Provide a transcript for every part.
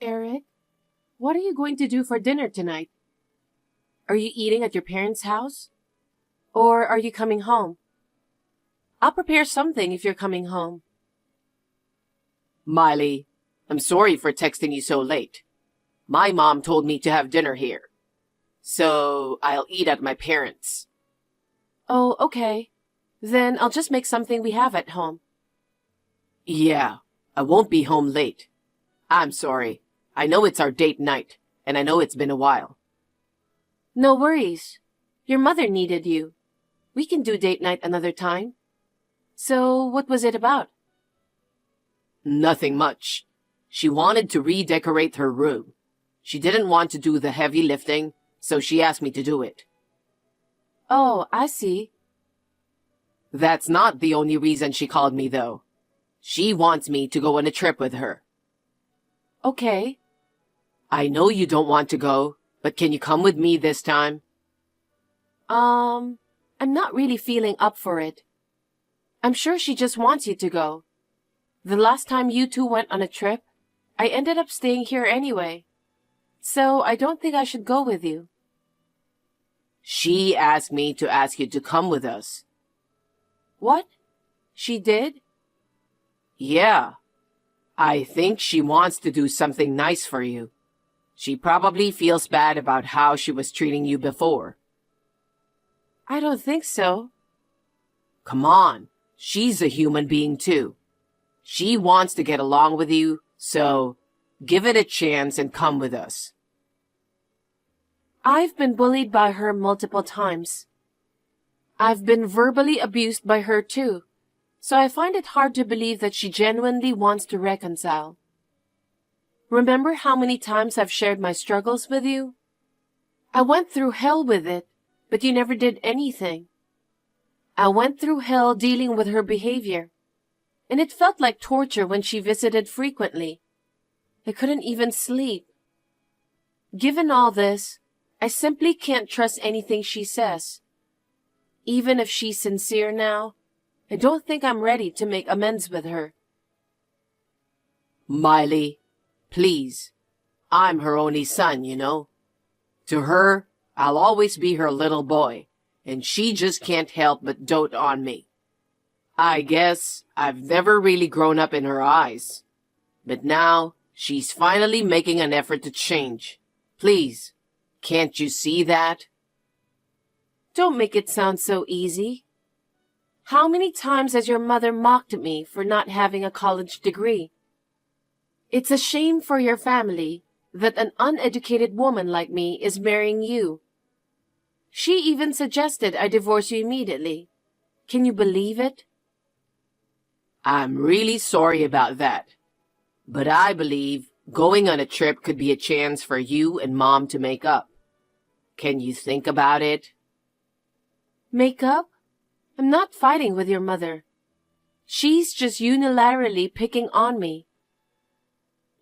Eric, what are you going to do for dinner tonight? Are you eating at your parents' house? Or are you coming home? I'll prepare something if you're coming home. Miley, I'm sorry for texting you so late. My mom told me to have dinner here. So I'll eat at my parents'. Oh, okay. Then I'll just make something we have at home. Yeah, I won't be home late. I'm sorry. I know it's our date night, and I know it's been a while. No worries. Your mother needed you. We can do date night another time. So, what was it about? Nothing much. She wanted to redecorate her room. She didn't want to do the heavy lifting, so she asked me to do it. Oh, I see. That's not the only reason she called me, though. She wants me to go on a trip with her. Okay. I know you don't want to go, but can you come with me this time? I'm not really feeling up for it. I'm sure she just wants you to go. The last time you two went on a trip, I ended up staying here anyway. So I don't think I should go with you. She asked me to ask you to come with us. What? She did? Yeah. I think she wants to do something nice for you. She probably feels bad about how she was treating you before. I don't think so. Come on. She's a human being too. She wants to get along with you, so give it a chance and come with us. I've been bullied by her multiple times. I've been verbally abused by her too, so I find it hard to believe that she genuinely wants to reconcile. Remember how many times I've shared my struggles with you? I went through hell with it, but you never did anything. I went through hell dealing with her behavior, and it felt like torture when she visited frequently. I couldn't even sleep. Given all this, I simply can't trust anything she says. Even if she's sincere now, I don't think I'm ready to make amends with her. Miley, please. I'm her only son, you know. To her, I'll always be her little boy, and she just can't help but dote on me. I guess I've never really grown up in her eyes. But now, she's finally making an effort to change. Please, can't you see that? Don't make it sound so easy. How many times has your mother mocked me for not having a college degree? It's a shame for your family that an uneducated woman like me is marrying you. She even suggested I divorce you immediately. Can you believe it? I'm really sorry about that. But I believe going on a trip could be a chance for you and Mom to make up. Can you think about it? Make up? I'm not fighting with your mother. She's just unilaterally picking on me.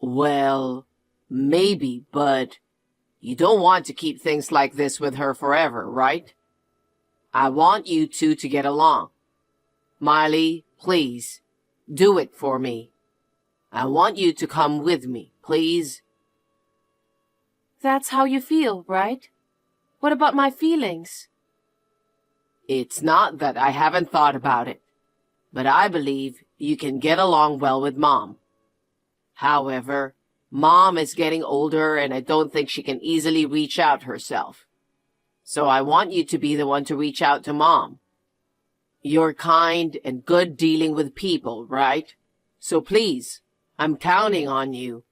Well, maybe, but you don't want to keep things like this with her forever, right? I want you two to get along. Miley, please, do it for me. I want you to come with me, please. That's how you feel, right? What about my feelings? It's not that I haven't thought about it, but I believe you can get along well with Mom. However, Mom is getting older and I don't think she can easily reach out herself. So I want you to be the one to reach out to Mom. You're kind and good dealing with people, right? So please, I'm counting on you.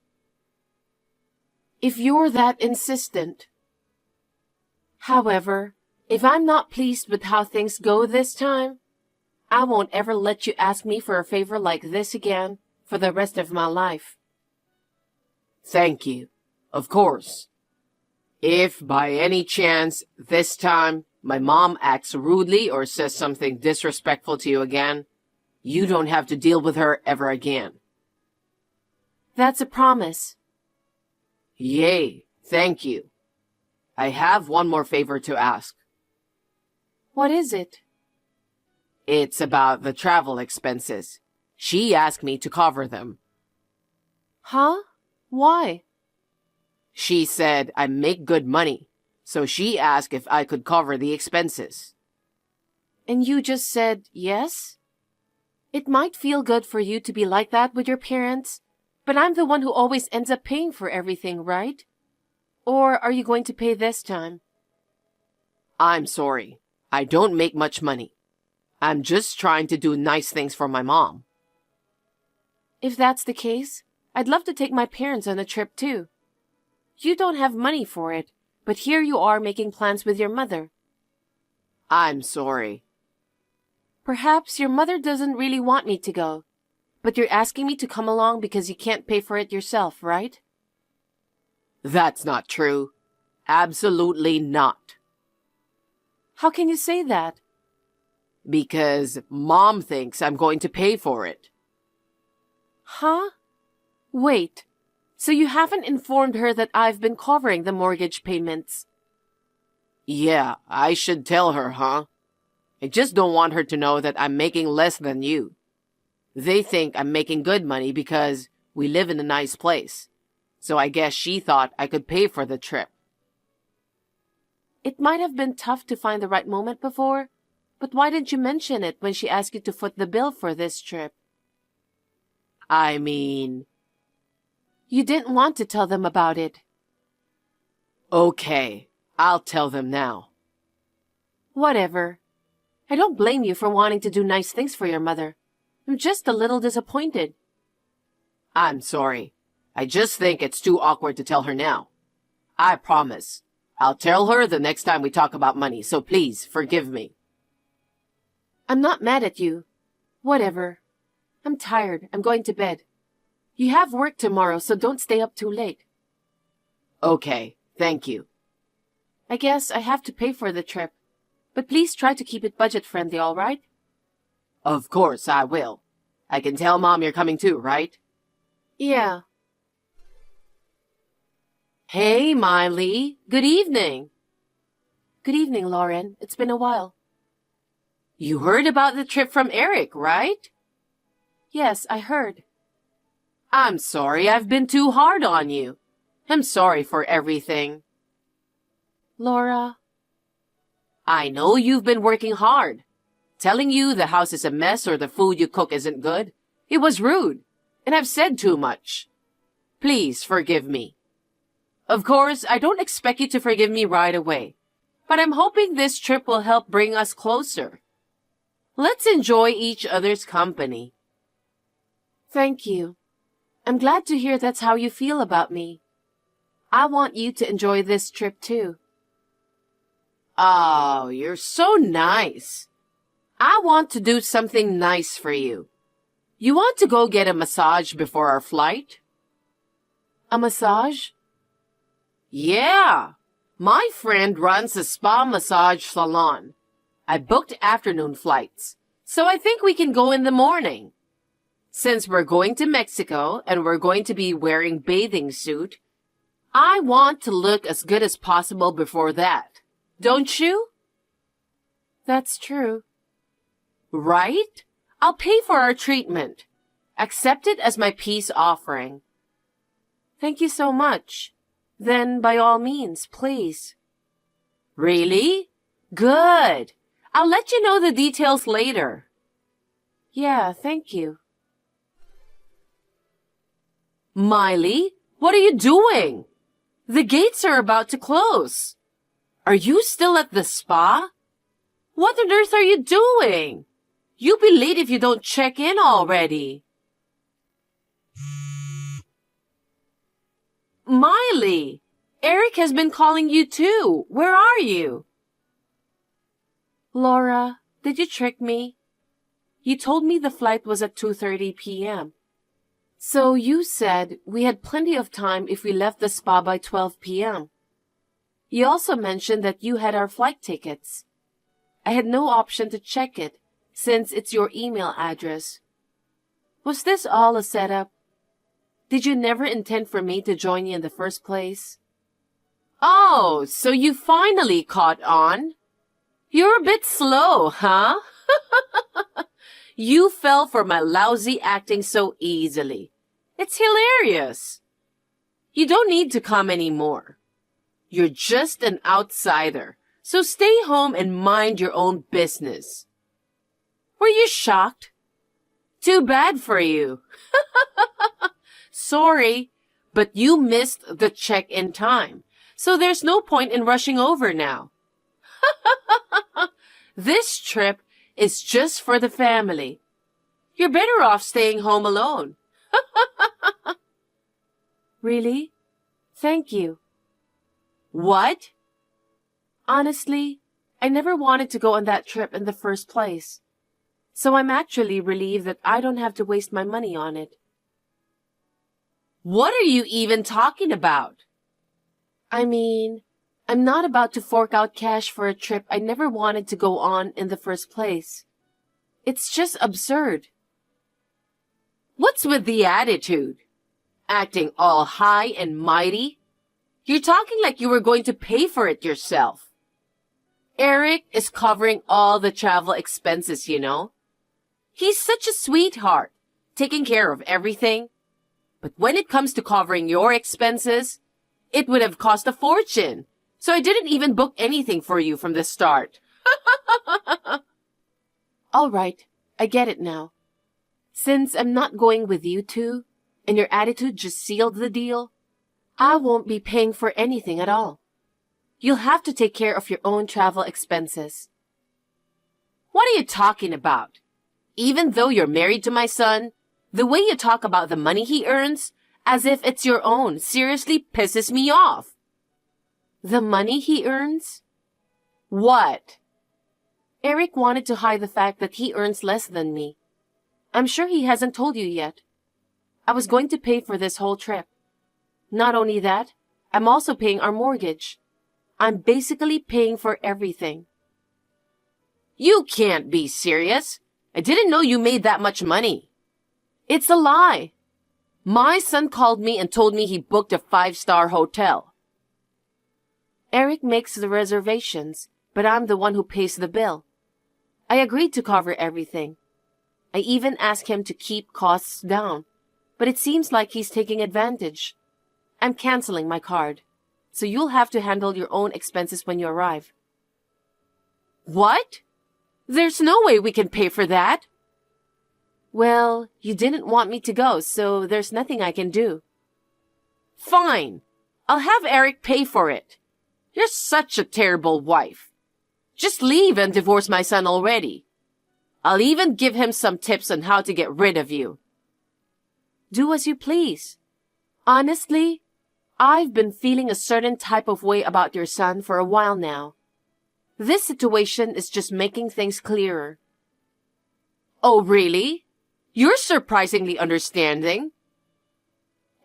If you're that insistent. However, if I'm not pleased with how things go this time, I won't ever let you ask me for a favor like this again for the rest of my life. Thank you. Of course. If by any chance this time my mom acts rudely or says something disrespectful to you again, you don't have to deal with her ever again. That's a promise. Yay, thank you. I have one more favor to ask. What is it? It's about the travel expenses. She asked me to cover them. Huh? Why? She said I make good money, so she asked if I could cover the expenses. And you just said yes? It might feel good for you to be like that with your parents, but I'm the one who always ends up paying for everything, right? Or are you going to pay this time? I'm sorry. I don't make much money. I'm just trying to do nice things for my mom. If that's the case, I'd love to take my parents on a trip too. You don't have money for it, but here you are making plans with your mother. I'm sorry. Perhaps your mother doesn't really want me to go, but you're asking me to come along because you can't pay for it yourself, right? That's not true. Absolutely not. How can you say that? Because Mom thinks I'm going to pay for it. Huh? Wait, so you haven't informed her that I've been covering the mortgage payments? Yeah, I should tell her, huh? I just don't want her to know that I'm making less than you. They think I'm making good money because we live in a nice place. So I guess she thought I could pay for the trip. It might have been tough to find the right moment before, but why didn't you mention it when she asked you to foot the bill for this trip? I mean... You didn't want to tell them about it. Okay, I'll tell them now. Whatever. I don't blame you for wanting to do nice things for your mother. I'm just a little disappointed. I'm sorry. I just think it's too awkward to tell her now. I promise. I'll tell her the next time we talk about money, so please forgive me. I'm not mad at you. Whatever. I'm tired. I'm going to bed. You have work tomorrow, so don't stay up too late. Okay, thank you. I guess I have to pay for the trip. But please try to keep it budget-friendly, all right? Of course I will. I can tell Mom you're coming too, right? Yeah. Hey, Miley. Good evening. Good evening, Lauren. It's been a while. You heard about the trip from Eric, right? Yes, I heard. I'm sorry I've been too hard on you. I'm sorry for everything. Laura. I know you've been working hard. Telling you the house is a mess or the food you cook isn't good. It was rude, and I've said too much. Please forgive me. Of course, I don't expect you to forgive me right away, but I'm hoping this trip will help bring us closer. Let's enjoy each other's company. Thank you. I'm glad to hear that's how you feel about me. I want you to enjoy this trip too. Oh, you're so nice. I want to do something nice for you. You want to go get a massage before our flight? A massage? Yeah. My friend runs a spa massage salon. I booked afternoon flights, so I think we can go in the morning. Since we're going to Mexico and we're going to be wearing bathing suit, I want to look as good as possible before that. Don't you? That's true. Right? I'll pay for our treatment. Accept it as my peace offering. Thank you so much. Then, by all means, please. Really? Good. I'll let you know the details later. Yeah, thank you. Miley, what are you doing? The gates are about to close. Are you still at the spa? What on earth are you doing? You'll be late if you don't check in already. Miley, Eric has been calling you too. Where are you? Laura, did you trick me? You told me the flight was at 2:30 p.m. So you said we had plenty of time if we left the spa by 12 p.m. You also mentioned that you had our flight tickets. I had no option to check it, since it's your email address. Was this all a setup? Did you never intend for me to join you in the first place? Oh, so you finally caught on? You're a bit slow, huh? You fell for my lousy acting so easily. It's hilarious. You don't need to come anymore. You're just an outsider, so stay home and mind your own business. Were you shocked? Too bad for you. Sorry, but you missed the check-in time, so there's no point in rushing over now. This trip is just for the family. You're better off staying home alone. Really? Thank you. What? Honestly, I never wanted to go on that trip in the first place. So I'm actually relieved that I don't have to waste my money on it. What are you even talking about? I mean, I'm not about to fork out cash for a trip I never wanted to go on in the first place. It's just absurd. What's with the attitude? Acting all high and mighty? You're talking like you were going to pay for it yourself. Eric is covering all the travel expenses, you know. He's such a sweetheart, taking care of everything. But when it comes to covering your expenses, it would have cost a fortune. So I didn't even book anything for you from the start. All right, I get it now. Since I'm not going with you two, and your attitude just sealed the deal, I won't be paying for anything at all. You'll have to take care of your own travel expenses. What are you talking about? Even though you're married to my son, the way you talk about the money he earns, as if it's your own, seriously pisses me off. The money he earns? What? Eric wanted to hide the fact that he earns less than me. I'm sure he hasn't told you yet. I was going to pay for this whole trip. Not only that, I'm also paying our mortgage. I'm basically paying for everything. You can't be serious. I didn't know you made that much money. It's a lie. My son called me and told me he booked a 5-star hotel. Eric makes the reservations, but I'm the one who pays the bill. I agreed to cover everything. I even asked him to keep costs down, but it seems like he's taking advantage. I'm canceling my card, so you'll have to handle your own expenses when you arrive. What? There's no way we can pay for that. Well, you didn't want me to go, so there's nothing I can do. Fine. I'll have Eric pay for it. You're such a terrible wife. Just leave and divorce my son already. I'll even give him some tips on how to get rid of you. Do as you please. Honestly, I've been feeling a certain type of way about your son for a while now. This situation is just making things clearer. Oh, really? You're surprisingly understanding.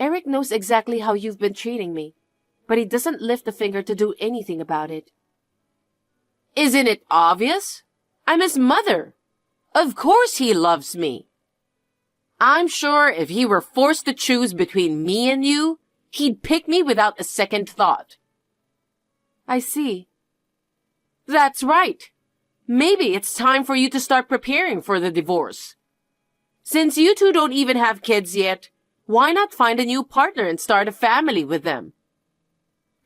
Eric knows exactly how you've been treating me, but he doesn't lift a finger to do anything about it. Isn't it obvious? I'm his mother. Of course he loves me. I'm sure if he were forced to choose between me and you, he'd pick me without a second thought. I see. That's right. Maybe it's time for you to start preparing for the divorce. Since you two don't even have kids yet, why not find a new partner and start a family with them?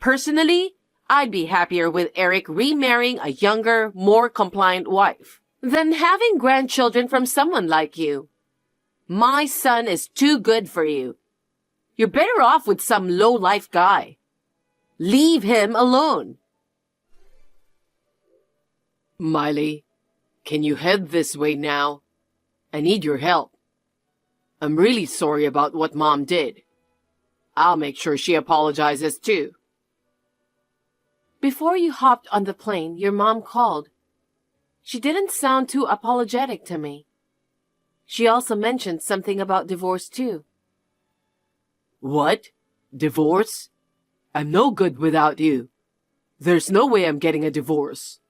Personally, I'd be happier with Eric remarrying a younger, more compliant wife than having grandchildren from someone like you. My son is too good for you. You're better off with some low-life guy. Leave him alone. Miley, can you head this way now? I need your help. I'm really sorry about what Mom did. I'll make sure she apologizes too. Before you hopped on the plane, your mom called. She didn't sound too apologetic to me. She also mentioned something about divorce too. What? Divorce? I'm no good without you. There's no way I'm getting a divorce.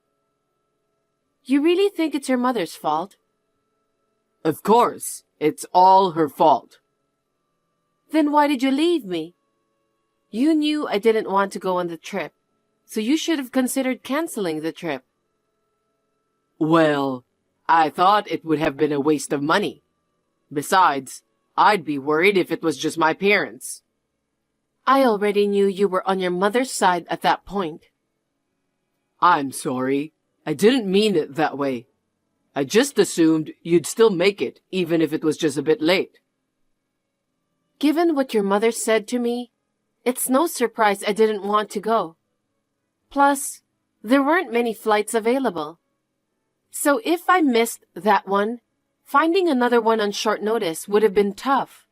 You really think it's your mother's fault? Of course. It's all her fault. Then why did you leave me? You knew I didn't want to go on the trip, so you should have considered canceling the trip. Well, I thought it would have been a waste of money. Besides, I'd be worried if it was just my parents. I already knew you were on your mother's side at that point. I'm sorry. I didn't mean it that way. I just assumed you'd still make it, even if it was just a bit late. Given what your mother said to me, it's no surprise I didn't want to go. Plus, there weren't many flights available. So if I missed that one, finding another one on short notice would have been tough.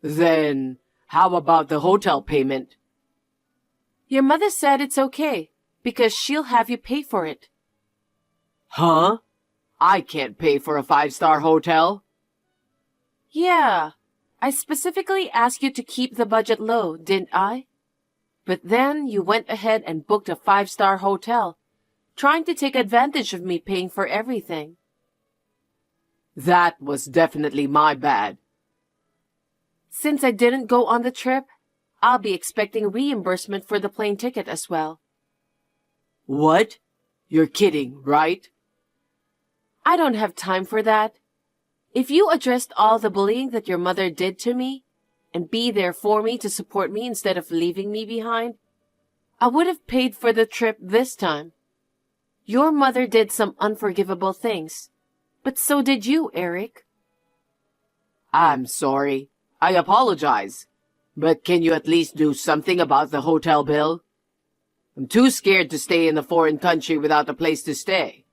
Then, how about the hotel payment? Your mother said it's okay, because she'll have you pay for it. Huh? I can't pay for a 5-star hotel. Yeah, I specifically asked you to keep the budget low, didn't I? But then you went ahead and booked a 5-star hotel, trying to take advantage of me paying for everything. That was definitely my bad. Since I didn't go on the trip, I'll be expecting reimbursement for the plane ticket as well. What? You're kidding, right? I don't have time for that. If you addressed all the bullying that your mother did to me, and be there for me to support me instead of leaving me behind, I would have paid for the trip this time. Your mother did some unforgivable things, but so did you, Eric. I'm sorry. I apologize. But can you at least do something about the hotel bill? I'm too scared to stay in a foreign country without a place to stay.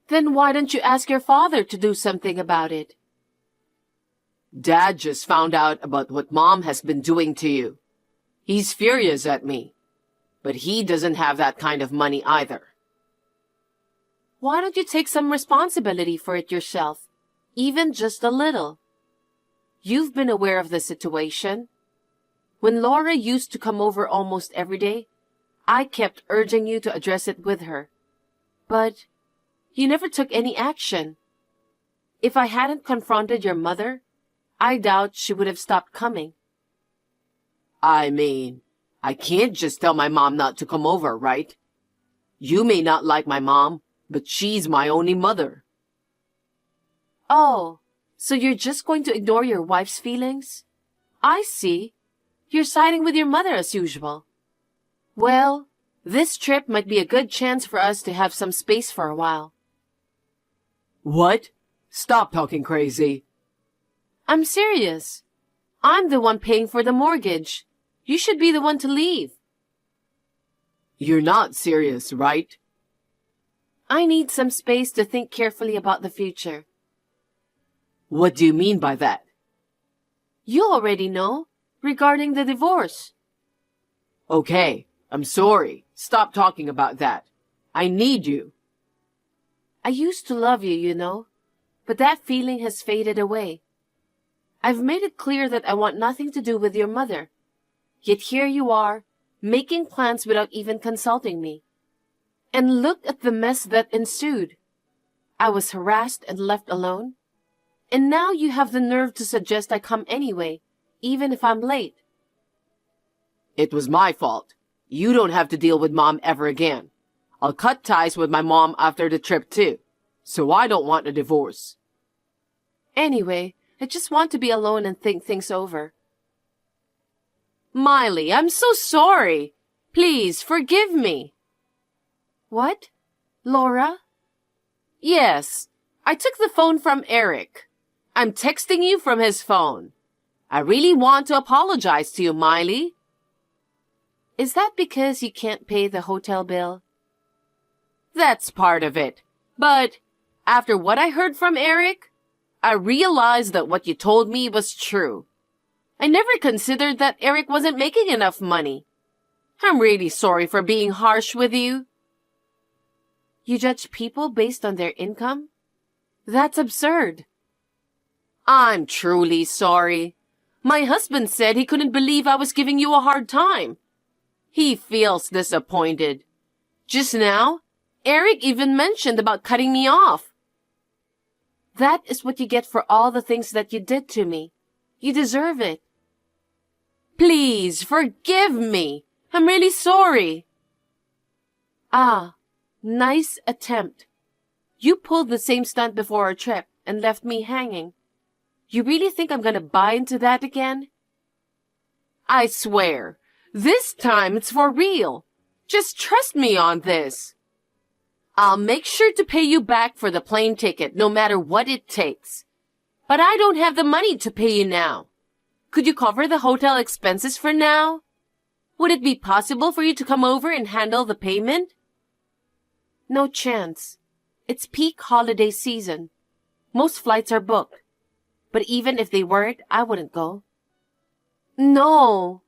Then why don't you ask your father to do something about it? Dad just found out about what Mom has been doing to you. He's furious at me. But he doesn't have that kind of money either. Why don't you take some responsibility for it yourself, even just a little? You've been aware of the situation. When Laura used to come over almost every day, I kept urging you to address it with her. But you never took any action. If I hadn't confronted your mother, I doubt she would have stopped coming. I mean, I can't just tell my mom not to come over, right? You may not like my mom, but she's my only mother. Oh, so you're just going to ignore your wife's feelings? I see. You're siding with your mother as usual. Well, this trip might be a good chance for us to have some space for a while. What? Stop talking crazy. I'm serious. I'm the one paying for the mortgage. You should be the one to leave. You're not serious, right? I need some space to think carefully about the future. What do you mean by that? You already know, regarding the divorce. Okay, I'm sorry. Stop talking about that. I need you. I used to love you, you know, but that feeling has faded away. I've made it clear that I want nothing to do with your mother. Yet here you are, making plans without even consulting me. And look at the mess that ensued. I was harassed and left alone. And now you have the nerve to suggest I come anyway, even if I'm late. It was my fault. You don't have to deal with Mom ever again. I'll cut ties with my mom after the trip too. So I don't want a divorce. Anyway, I just want to be alone and think things over. Miley, I'm so sorry. Please, forgive me. What? Laura? Yes, I took the phone from Eric. I'm texting you from his phone. I really want to apologize to you, Miley. Is that because you can't pay the hotel bill? That's part of it. But after what I heard from Eric, I realized that what you told me was true. I never considered that Eric wasn't making enough money. I'm really sorry for being harsh with you. You judge people based on their income? That's absurd. I'm truly sorry. My husband said he couldn't believe I was giving you a hard time. He feels disappointed. Just now, Eric even mentioned about cutting me off. That is what you get for all the things that you did to me. You deserve it. Please, forgive me. I'm really sorry. Ah, nice attempt. You pulled the same stunt before our trip and left me hanging. You really think I'm gonna buy into that again? I swear, this time it's for real. Just trust me on this. I'll make sure to pay you back for the plane ticket, no matter what it takes. But I don't have the money to pay you now. Could you cover the hotel expenses for now? Would it be possible for you to come over and handle the payment? No chance. It's peak holiday season. Most flights are booked. But even if they weren't, I wouldn't go. No.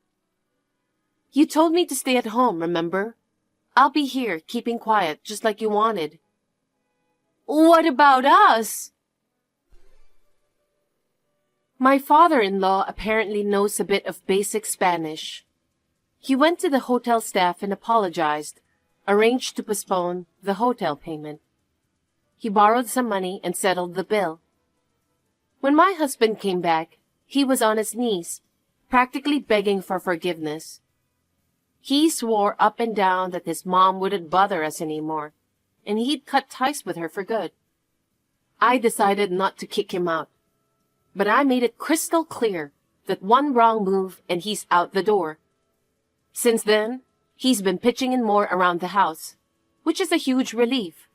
You told me to stay at home, remember? I'll be here, keeping quiet, just like you wanted. What about us? My father-in-law apparently knows a bit of basic Spanish. He went to the hotel staff and apologized, arranged to postpone the hotel payment. He borrowed some money and settled the bill. When my husband came back, he was on his knees, practically begging for forgiveness. He swore up and down that his mom wouldn't bother us anymore, and he'd cut ties with her for good. I decided not to kick him out, but I made it crystal clear that one wrong move and he's out the door. Since then, he's been pitching in more around the house, which is a huge relief.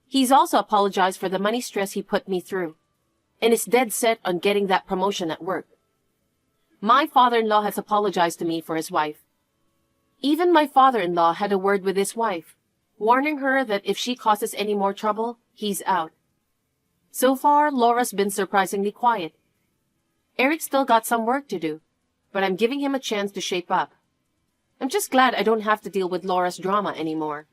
He's also apologized for the money stress he put me through, and is dead set on getting that promotion at work. My father-in-law has apologized to me for his wife. Even my father-in-law had a word with his wife, warning her that if she causes any more trouble, he's out. So far, Laura's been surprisingly quiet. Eric's still got some work to do, but I'm giving him a chance to shape up. I'm just glad I don't have to deal with Laura's drama anymore.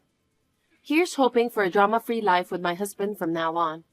Here's hoping for a drama-free life with my husband from now on.